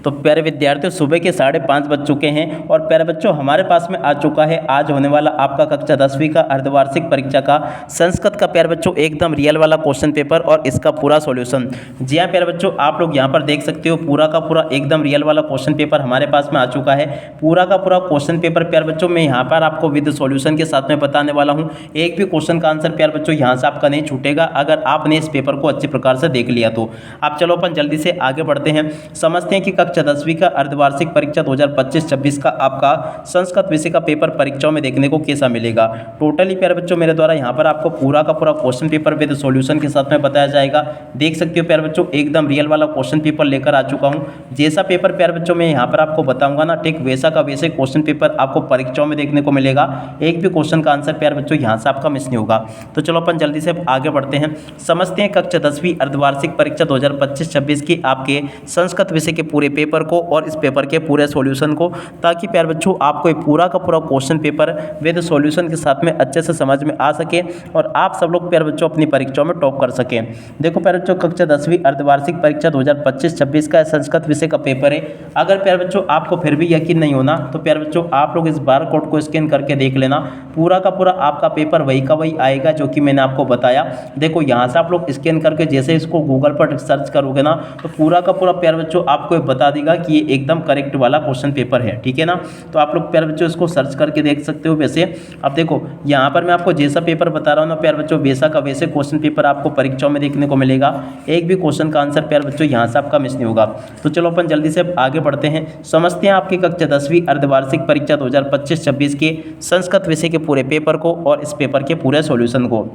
तो प्यारे विद्यार्थियों, सुबह के 5:30 बज चुके हैं और प्यारे बच्चों, हमारे पास में आ चुका है आज होने वाला आपका कक्षा 10वीं का अर्धवार्षिक परीक्षा का संस्कृत का प्यारे बच्चों एकदम रियल वाला क्वेश्चन पेपर और इसका पूरा सॉल्यूशन। जी हाँ प्यारे बच्चों, आप लोग यहाँ पर देख सकते हो पूरा का पूरा एकदम रियल वाला क्वेश्चन पेपर हमारे पास में आ चुका है। पूरा का पूरा क्वेश्चन पेपर प्यारे बच्चों मैं यहाँ पर आपको विद सॉल्यूशन के साथ में बताने वाला हूँ। एक भी क्वेश्चन का आंसर प्यारे बच्चों यहाँ से आपका नहीं छूटेगा अगर आपने इस पेपर को अच्छे प्रकार से देख लिया तो। आप चलो अपन जल्दी से आगे बढ़ते हैं, समझते हैं कि कक्षा 10वीं का अर्धवार्षिक परीक्षा 2025-26 का आपका संस्कृत विषय का पेपर परीक्षाओं में देखने को कैसा मिलेगा। टोटली प्यारे बच्चों मेरे द्वारा यहाँ पर आपको पूरा का पूरा क्वेश्चन पेपर विद सॉल्यूशन के साथ में बताया जाएगा। देख सकते हो प्यारे बच्चों एकदम रियल वाला क्वेश्चन पेपर लेकर आ चुका हूँ। जैसा पेपर प्यारे बच्चों मैं यहाँ पर आपको बताऊंगा ना, ठीक वैसा का वैसे क्वेश्चन पेपर आपको परीक्षाओं में देखने को मिलेगा। एक भी क्वेश्चन का आंसर प्यारे बच्चों यहाँ से आपका मिस नहीं होगा। तो चलो अपन जल्दी से आगे बढ़ते हैं, समझते हैं कक्षा 10वीं अर्धवार्षिक परीक्षा 2025-26 की आपके संस्कृत विषय के पूरे पेपर को और इस पेपर के पूरे सॉल्यूशन को, ताकि प्यारे बच्चों आपको पूरा का पूरा क्वेश्चन पेपर विद सॉल्यूशन के साथ में अच्छे से समझ में आ सके और आप सब लोग प्यारे बच्चों अपनी परीक्षाओं में टॉप कर सकें। देखो प्यारे बच्चों, कक्षा 10वीं अर्धवार्षिक परीक्षा 2025-26 का संस्कृत विषय का पेपर है। अगर प्यारे बच्चों आपको फिर भी यकीन नहीं होना तो प्यारे बच्चों आप लोग इस बार कोड को स्कैन करके देख लेना। पूरा का पूरा आपका पेपर वही का वही आएगा जो कि मैंने आपको बताया। देखो यहाँ से आप लोग स्कैन करके जैसे इसको गूगल पर सर्च करोगे ना तो पूरा का पूरा प्यारे बच्चों आपको बता देगा कि ये एकदम करेक्ट वाला क्वेश्चन पेपर है, ठीक है ना। तो आप लोग प्यारे बच्चों इसको सर्च करके देख सकते हो। वैसे अब देखो यहाँ पर मैं आपको जैसा पेपर बता रहा हूँ ना प्यारे बच्चों, वैसा का वैसे क्वेश्चन पेपर आपको परीक्षाओं में देखने को मिलेगा। एक भी क्वेश्चन का आंसर प्यारे बच्चों यहाँ से आपका मिस नहीं होगा। तो चलो अपन जल्दी से आगे बढ़ते हैं, समझते हैं आपकी कक्षा 10वीं अर्धवार्षिक परीक्षा 2025-26 के संस्कृत विषय के पूरे पेपर को और इस पेपर के पूरे सॉल्यूशन को।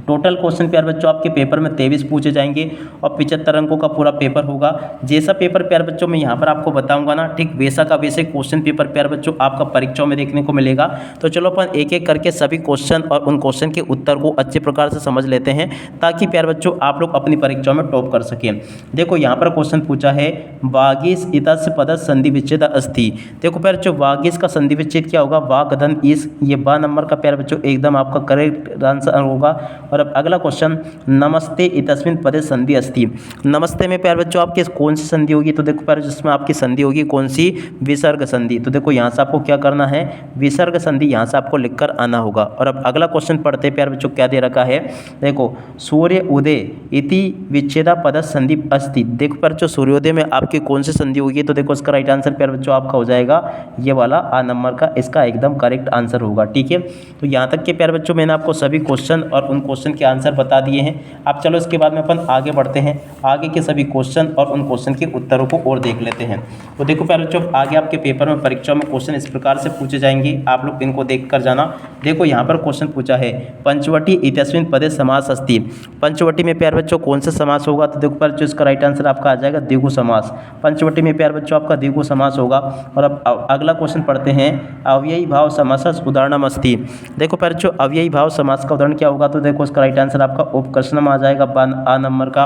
टोटल क्वेश्चन प्यारे बच्चों आपके पेपर में 23 पूछे जाएंगे और 75 अंकों का पूरा पेपर होगा। जैसा पेपर प्यारे बच्चों मैं यहाँ पर आपको बताऊंगा ना, ठीक वैसा का वैसे क्वेश्चन पेपर प्यारे बच्चों आपका परीक्षाओं में देखने को मिलेगा। तो चलो अपन एक एक करके सभी क्वेश्चन और उन क्वेश्चन के उत्तर को अच्छे प्रकार से समझ लेते हैं, ताकि प्यारे बच्चों आप लोग अपनी परीक्षाओं में टॉप कर सकें। देखो यहाँ पर क्वेश्चन पूछा है, वागीस इतस्य पदस्य संधि विच्छेद अस्ति। देखो प्यारे बच्चों वागीस का संधि विच्छेद क्या होगा, वाग धन इस, ये बा नंबर का प्यारे बच्चों एकदम आपका करेक्ट आंसर होगा। और अब अगला क्वेश्चन, नमस्ते इतस्मिन् पदे संधि अस्ति। नमस्ते में प्यारे बच्चों आपके कौन सी संधि होगी, तो देखो प्यारे जिसमें आपकी संधि होगी कौन सी, विसर्ग संधि। तो देखो यहाँ से आपको क्या करना है, विसर्ग संधि यहाँ से आपको लिखकर आना होगा। और अब अगला क्वेश्चन पढ़ते हैं प्यारे बच्चों, क्या दे रखा है, देखो सूर्य उदय इति विच्छेदा पद संधि अस्ति। देखो प्यारे बच्चों सूर्योदय में आपकी कौन सी संधि होगी, तो देखो इसका राइट आंसर प्यारे बच्चों आपका हो जाएगा ये वाला आ नंबर का, इसका एकदम करेक्ट आंसर होगा, ठीक है। तो यहाँ तक के प्यारे बच्चों मैंने आपको सभी क्वेश्चन और उन क्वेश्चन के आंसर बता दिए हैं। अब चलो इसके बाद में अपन आगे बढ़ते हैं, आगे के सभी क्वेश्चन और उन क्वेश्चन के उत्तरों को और देख लेते हैं। तो देखो प्यारे बच्चों आगे आपके पेपर में परीक्षा में क्वेश्चन इस प्रकार से पूछे जाएंगे, आप लोग इनको देख कर जाना। देखो यहाँ पर क्वेश्चन पूछा है, पंचवटी इत्यस्मिन् पदे समास अस्ति। पंचवटी में प्यारे बच्चों कौन सा समास होगा, तो देखो प्यारे बच्चों इसका राइट आंसर आपका आ जाएगा द्विगु समास। पंचवटी में प्यारे बच्चों आपका द्विगु समास होगा। और अब अगला क्वेश्चन पढ़ते हैं, अव्ययी भाव समासस् उदाहरणम् अस्ति। देखो प्यारे बच्चों अव्ययी भाव समास का उदाहरण क्या होगा, तो देखो इसका राइट आंसर आपका उपकर्षणम आ जाएगा आ नंबर का।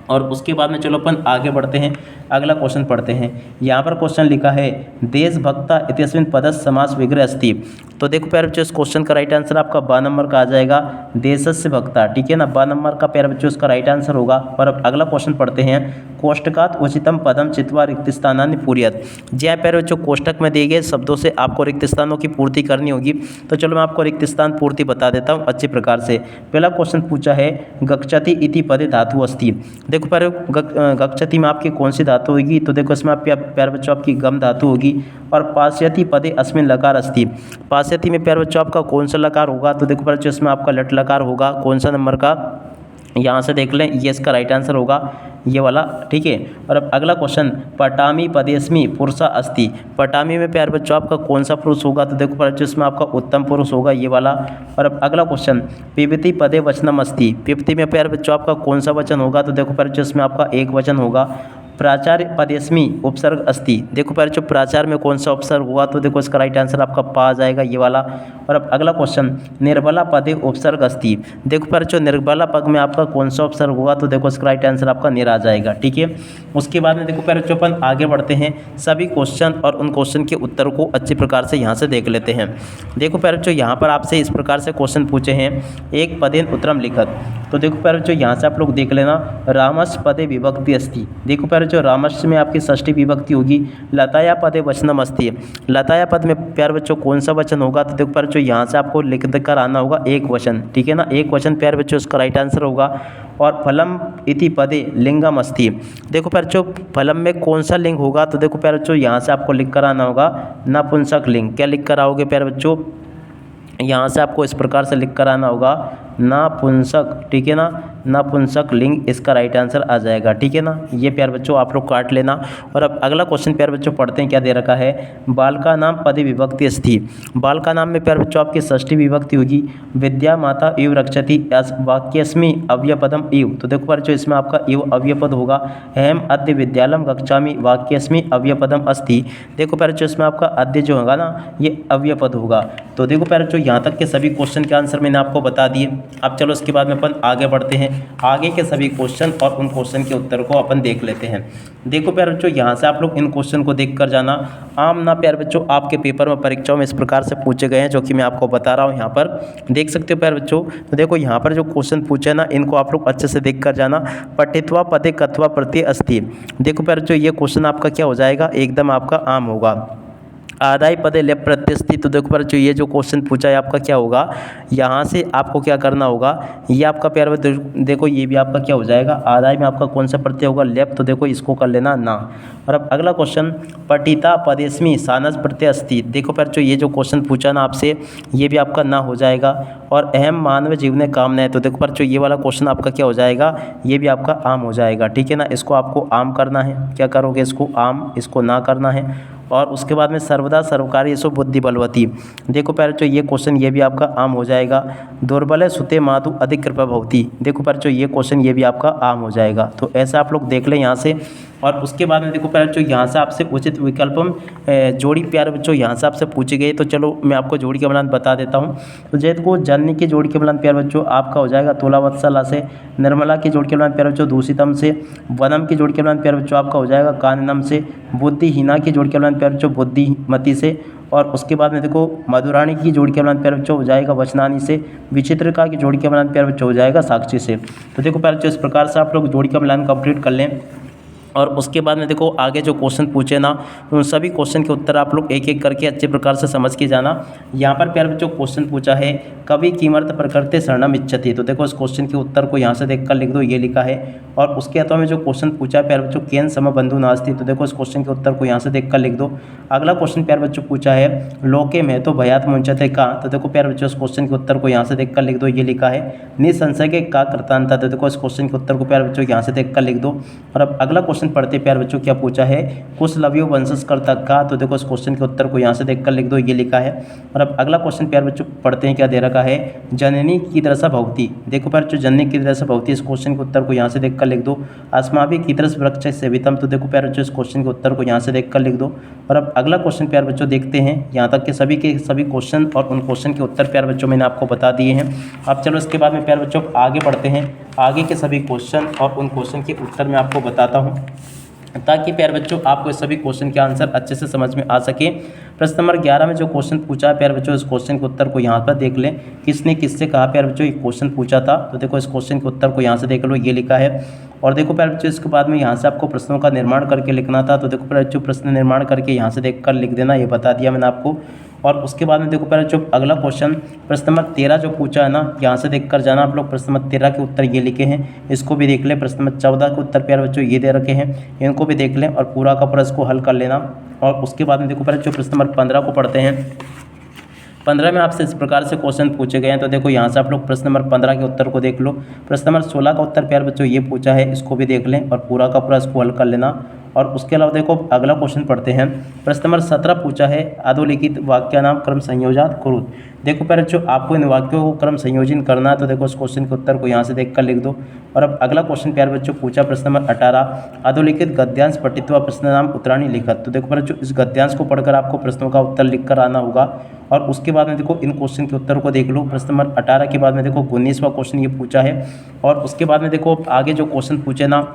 और उसके बाद में चलो अपन आगे बढ़ते हैं, अगला क्वेश्चन पढ़ते हैं। यहाँ पर क्वेश्चन लिखा है, देशभक्ता इत्यस्मिन् पदस्य समास विग्रह अस्ति। तो देखो प्यारे बच्चों इस क्वेश्चन का राइट आंसर आपका बा नंबर का आ जाएगा देशस्य भक्ता, ठीक है ना, बा नंबर का प्यारे बच्चों इसका राइट आंसर होगा। और अब अगला क्वेश्चन पढ़ते हैं, कोष्टकात् उचितम पदम चित्वा रिक्त स्थानानि पूरयत। जी हाँ प्यारे बच्चों कोष्टक में दिए गए शब्दों से आपको रिक्त स्थानों की पूर्ति करनी होगी। तो चलो मैं आपको रिक्त स्थान पूर्ति बता देता हूँ अच्छे प्रकार से। पहला क्वेश्चन पूछा है, गच्छति इति पदे धातु अस्ति। देखो प्यारे गच्छति में आपकी कौन सी धातु होगी, तो देखो इसमें आप प्यारे बच्चों आपकी गम धातु होगी। और पास्यति पदे अस्मिन् लकार अस्ति। पास्यति में प्यारे बच्चों आपका कौन सा लकार होगा, तो देखो प्यारे बच्चों इसमें आपका लट लकार होगा। कौन सा नंबर का, यहाँ से देख लें, ये इसका राइट आंसर होगा ये वाला, ठीक है। और अब अगला क्वेश्चन, पटामी पदेस्मि पुरुषा अस्ति। पटामी में प्यारे बच्चों आपका कौन सा पुरुष होगा, तो देखो प्यारे बच्चों इसमें आपका उत्तम पुरुष होगा ये वाला। और अब अगला क्वेश्चन, पिबति पदे वचनम अस्ति। पिबति में प्यारे बच्चों आपका कौन सा वचन होगा, तो देखो प्यारे बच्चों इसमें आपका एक वचन होगा। प्राचार्य पदेस्मि उपसर्ग अस्ति। देखो प्यारे बच्चों प्राचार्य में कौन सा उपसर्ग हुआ, तो देखो इसका राइट आंसर आपका पा आ जाएगा ये वाला। और अब अगला क्वेश्चन, निर्बला पदे उपसर्ग अस्ति। देखो प्यारे बच्चों निर्बला पद में आपका कौन सा उपसर्ग होगा, तो देखो इसका राइट आंसर आपका निर आ जाएगा, ठीक है। उसके बाद में देखो प्यारे बच्चों अपन आगे बढ़ते हैं, सभी क्वेश्चन और उन क्वेश्चन के उत्तर को अच्छे प्रकार से यहाँ से देख लेते हैं। देखो प्यारे बच्चों यहाँ पर आपसे इस प्रकार से क्वेश्चन पूछे हैं, एक पदेन उत्तरम लिखत। तो देखो प्यारे बच्चों यहाँ से आप लोग देख लेना, रामस् पदे विभक्ति अस्ति। देखो प्यारे बच्चों रामस् में आपकी षष्ठी विभक्ति होगी, लताया पदे वचनम अस्ति। लताया पद में प्यारे बच्चों कौन सा वचन होगा, तो देखो प्यारे बच्चों यहाँ से आपको लिख कर आना होगा एक वचन, ठीक है ना, एक वचन प्यारे बच्चों इसका राइट आंसर होगा। और फलम इति पदे लिंगम अस्ति। देखो प्यारे बच्चों फलम में कौन सा लिंग होगा, तो देखो प्यारे बच्चों यहाँ से आपको लिख कर आना होगा नपुंसक लिंग। क्या लिख कर आओगे प्यारे बच्चों, यहाँ से आपको इस प्रकार से लिख कर आना होगा नपुंसक, ठीक है ना, नपुंसक लिंग इसका राइट आंसर आ जाएगा, ठीक है ना। ये प्यारे बच्चों आप लोग काट लेना। और अब अगला क्वेश्चन प्यारे बच्चों पढ़ते हैं, क्या दे रखा है, बाल का नाम पदे विभक्ति अस्ति। बाल का नाम में प्यारे बच्चों आपकी षष्ठी विभक्ति होगी, विद्या माता इव रक्षति वाक्यस्मि अव्यपदम इव। तो देखो प्यारे बच्चों इसमें आपका इव अव्यपद होगा। अहम अद्य विद्यालयम कक्षामि वाक्यस्मि अव्यपदम अस्ति। देखो प्यारे बच्चों इसमें आपका अद्य जो होगा ना ये अव्यपद होगा। तो देखो प्यारे बच्चों यहाँ तक के सभी क्वेश्चन के आंसर मैंने आपको बता दिए। अब चलो इसके बाद में अपन आगे बढ़ते हैं, आगे के सभी क्वेश्चन और उन क्वेश्चन के उत्तर को अपन देख लेते हैं। देखो प्यारे बच्चों यहाँ से आप लोग इन क्वेश्चन को देख कर जाना। आम ना प्यारे बच्चों आपके पेपर में परीक्षाओं में इस प्रकार से पूछे गए हैं, जो कि मैं आपको बता रहा हूँ, यहाँ पर देख सकते हो प्यारे बच्चों। तो देखो यहाँ पर जो क्वेश्चन पूछे ना इनको आप लोग अच्छे से देख कर जाना। पठित्वा पदे कथवा प्रत्यय अस्ति। देखो प्यारे बच्चों ये क्वेश्चन आपका क्या हो जाएगा, एकदम आपका आम होगा। आदाय पदे लेप प्रत्यस्ति। तो देखो प्यारे बच्चों ये जो क्वेश्चन पूछा है आपका क्या होगा, यहाँ से आपको क्या करना होगा, ये आपका प्यारे बच्चों देखो ये भी आपका क्या हो जाएगा, आदाय में आपका कौन सा प्रत्यय होगा, लेप। तो देखो इसको कर लेना ना। और अब अगला क्वेश्चन, पठिता पदेस्मि सानस प्रत्यय अस्ति। देखो प्यारे बच्चों ये जो क्वेश्चन पूछा ना आपसे ये भी आपका ना हो जाएगा। और अहम मानव जीवने कामना है। तो देखो प्यारे बच्चों ये वाला क्वेश्चन आपका क्या हो जाएगा, ये भी आपका आम हो जाएगा, ठीक है ना। इसको आपको आम करना है, क्या करोगे इसको आम, इसको ना करना है। और उसके बाद में सर्वदा सर्वकारी यशो बुद्धि बलवती। देखो प्यारे बच्चों ये क्वेश्चन ये भी आपका आम हो जाएगा। दुर्बल सुते मातु अधिक कृपा भवती। देखो प्यारे बच्चों ये क्वेश्चन ये भी आपका आम हो जाएगा। तो ऐसा आप लोग देख लें यहाँ से। और उसके बाद में देखो प्यारे बच्चों यहाँ से आपसे उचित विकल्पम जोड़ी प्यारे बच्चों यहाँ से आपसे पूछी गई। तो चलो मैं आपको जोड़ी के मिलान बता देता हूँ। तो जैत को जननी की जोड़ी के मिलान प्यारे बच्चों आपका हो जाएगा तुलावत्सला से। निर्मला की जोड़ी के मिलान प्यारे बच्चों दूषितम से। वनम की जोड़ी के मिलान प्यारे बच्चों आपका हो जाएगा काननम से। बुद्धिहीना की जोड़ी के मिलान प्यारे बच्चों बुद्धिमती से। और उसके बाद में देखो मधुरानी की जोड़ी के मिलान प्यारे बच्चों हो जाएगा वचनानी से। विचित्रका की जोड़ी के मिलान प्यारे बच्चों हो जाएगा साक्षी से। तो देखो प्यारे बच्चों इस प्रकार से आप लोग जोड़ी का मिलान कंप्लीट कर लें। और उसके बाद में देखो आगे जो क्वेश्चन पूछे ना उन सभी क्वेश्चन के उत्तर आप लोग एक एक करके अच्छे प्रकार से समझ के जाना। यहाँ पर प्यारे बच्चों क्वेश्चन पूछा है कवि किमर्थ प्रकृति शरणम इच्छति। तो देखो इस क्वेश्चन के उत्तर को यहाँ से देखकर लिख दो, ये लिखा है। और उसके अथवा में जो क्वेश्चन पूछा है प्यारे बच्चों केन सम बंधु नास्ति। तो देखो इस क्वेश्चन के उत्तर को यहाँ से देखकर लिख दो। अगला क्वेश्चन प्यारे बच्चों पूछा है लोके में तो भयात मुंचते का। तो देखो प्यारे बच्चों इस क्वेश्चन के उत्तर को यहाँ से देखकर लिख दो, ये लिखा है। निसंशय के का कृतांता। तो देखो इस क्वेश्चन के उत्तर को प्यारे बच्चों यहाँ से देखकर लिख दो। और अब अगला क्वेश्चन पढ़ते प्यारे बच्चों क्या पूछा है कुशलवयो वंशस्कर्ता का। तो देखो इस क्वेश्चन के उत्तर को यहाँ से देखकर लिख दो, ये लिखा है। और अब अगला क्वेश्चन प्यारे बच्चों पढ़ते हैं, क्या दे रखा है जननी की तरह भवती। देखो प्यारे बच्चों जननी की तरह भवती इस क्वेश्चन के उत्तर को यहाँ से देखकर लिख दो। अस्माभि की तरह वृक्ष सेवितम। तो देखो प्यारे बच्चों इस क्वेश्चन के उत्तर को यहाँ से देखकर लिख दो। और अब अगला क्वेश्चन प्यारे बच्चों देखते हैं, यहाँ तक के सभी क्वेश्चन और उन क्वेश्चन के उत्तर प्यारे बच्चों मैंने आपको बता दिए हैं। अब चलो इसके बाद में प्यारे बच्चों आगे बढ़ते हैं, आगे के सभी क्वेश्चन और उन क्वेश्चन के उत्तर मैं आपको बताता हूँ, ताकि प्यारे बच्चों आपको सभी क्वेश्चन के आंसर अच्छे से समझ में आ सके। प्रश्न नंबर 11 में जो क्वेश्चन पूछा है प्यारे बच्चों इस क्वेश्चन के उत्तर को यहाँ पर देख लें, किसने किससे कहा प्यारे बच्चों ये क्वेश्चन पूछा था। तो देखो इस क्वेश्चन के उत्तर को यहाँ से देख लो, ये लिखा है। और देखो प्यारे बच्चों इसके बाद में यहाँ से आपको प्रश्नों का निर्माण करके लिखना था। तो देखो प्यारे बच्चों प्रश्न निर्माण करके यहाँ से देख कर लिख देना, ये बता दिया मैंने आपको। और उसके बाद में देखो प्यारे बच्चों अगला क्वेश्चन प्रश्न नंबर 13 जो पूछा है ना, यहाँ से देख कर जाना आप लोग। प्रश्न नंबर 13 के उत्तर ये लिखे हैं, इसको भी देख लें। प्रश्न नंबर 14 के उत्तर प्यारे बच्चों ये दे रखे हैं, इनको भी देख लें और पूरा का पूरा इसको हल कर लेना। और उसके बाद में देखो प्यारे बच्चों प्रश्न नंबर 15 को पढ़ते हैं। 15 में आपसे इस प्रकार से क्वेश्चन पूछे गए हैं। तो देखो यहाँ से आप लोग प्रश्न नंबर 15 के उत्तर को देख लो। प्रश्न नंबर 16 का उत्तर प्यारे बच्चों ये पूछा है, इसको भी देख लें और पूरा का पूरा इसको हल कर लेना। और उसके अलावा देखो अगला क्वेश्चन पढ़ते हैं। प्रश्न नंबर 17 पूछा है अधोलिखित वाक्य नाम क्रम संयोजन कुरु। देखो प्यारे बच्चों आपको इन वाक्यों को क्रम संयोजन करना है। तो देखो इस क्वेश्चन के उत्तर को यहाँ से देखकर लिख दो। और अब अगला क्वेश्चन प्यारे बच्चों पूछा प्रश्न नंबर 18 अधोलिखित गद्यांश पठित्वा प्रश्न नाम उत्तराणी लिखत। तो देखो प्यारे बच्चों इस गद्यांश को पढ़कर आपको प्रश्नों का उत्तर लिख कर आना होगा। और उसके बाद में देखो इन क्वेश्चन के उत्तर को देख लो। प्रश्न नंबर 18 के बाद में देखो 19वां क्वेश्चन ये पूछा है। और उसके बाद में देखो आगे जो क्वेश्चन पूछे ना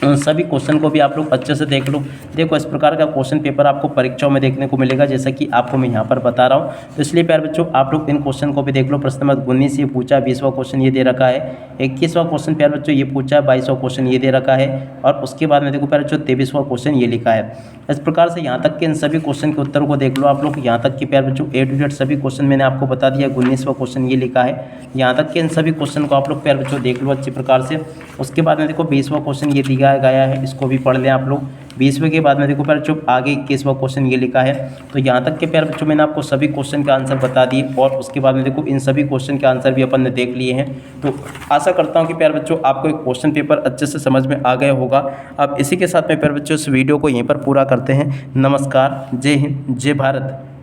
उन सभी क्वेश्चन को भी आप लोग अच्छे से देख लो। देखो इस प्रकार का क्वेश्चन पेपर आपको परीक्षाओं में देखने को मिलेगा, जैसा कि आपको मैं यहाँ पर बता रहा हूँ। तो इसलिए प्यारे बच्चों आप लोग इन क्वेश्चन को भी देख लो। प्रश्न नंबर 19 ये पूछा, 20वां क्वेश्चन ये दे रखा है, 21वां क्वेश्चन प्यारे बच्चों ये पूछा, 22वां क्वेश्चन ये दे रखा है, और उसके बाद में देखो प्यारे बच्चों 23वां क्वेश्चन ये लिखा है। इस प्रकार से यहाँ तक के इन सभी क्वेश्चन के उत्तर को देख लो आप लोग। यहाँ तक कि प्यारे बच्चों A to Z सभी क्वेश्चन मैंने आपको बता दिया। 19वां क्वेश्चन ये लिखा है, यहाँ तक के इन सभी क्वेश्चन को आप लोग प्यारे बच्चों देख लो अच्छी प्रकार से। उसके बाद में देखो 20वां क्वेश्चन ये दिया गया है, इसको भी पढ़ लें आप लोग। 20वें के बाद में देखो प्यारे बच्चों आगे 21वां क्वेश्चन ये लिखा है। तो यहाँ तक के प्यारे बच्चों मैंने आपको सभी क्वेश्चन के आंसर बता दिए, और उसके बाद में देखो इन सभी क्वेश्चन के आंसर भी अपन ने देख लिए हैं। तो आशा करता हूँ कि प्यारे बच्चों आपको एक क्वेश्चन पेपर अच्छे से समझ में आ गया होगा। अब इसी के साथ में प्यारे बच्चों इस वीडियो को यहीं पर पूरा करते हैं। नमस्कार, जय हिंद, जय भारत।